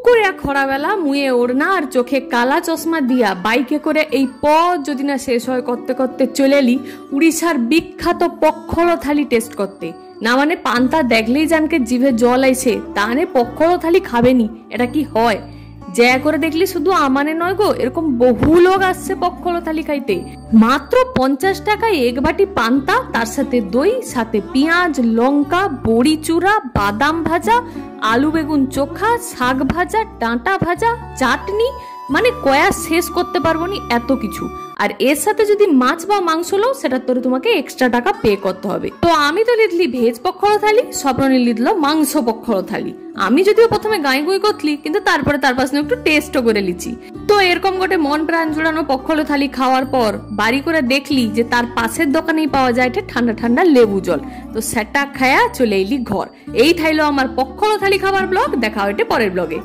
করে খরাবেলা মুয়ে ওড়না আর চোখে কালা চশমা দিয়া বাইকে করে এই পথ যদি না শেষ হয় করতে করতে চলে এলি উড়িষ্যার বিখ্যাত পক্ষল থালি টেস্ট করতে। না মানে পান্তা দেখলেই জানকে জিভে জল আইছে, তাহলে পক্ষল থালি খাবেনি, এটা কি হয়? যা করে দেখলি শুধু আমানে নয় গো, এরকম বহু লোক আসছে পক্ষল থালি খাইতে। মাত্র 50 টাকায় এক বাটি পান্তা, তার সাথে দই, সাথে পেঁয়াজ, লঙ্কা, বড়ি চূড়া, বাদাম ভাজা, আলু বেগুন চোখা, শাক ভাজা, ডাঁটা ভাজা, চাটনি, মানে কয়া শেষ করতে পারবো নি এত কিছু। আর এর সাথে যদি মাছ বা মাংস লো সেটা তোর তোমাকে এক্সট্রা টাকা পে করতে হবে। তো আমি তো লিখলি ভেজ পক্ষল থালি, স্বপ্ননী লিখলো মাংস পক্ষল থালি। আমি যদিও প্রথমে গাই গুই করলি, কিন্তু তারপরে তার পাশে একটু টেস্টও করে লিছি। তো এরকম গোটে মন প্রাণ জুড়ানো পক্ষল থালি খাওয়ার পর বাড়ি করে দেখলি যে তার পাশের দোকানেই পাওয়া যায় ঠান্ডা ঠান্ডা লেবু জল। তো সেটা খায়া চলে এলি ঘর। এই থাইলো আমার পক্ষল থালি খাবার ব্লগ। দেখা হইতে পরের ব্লগে।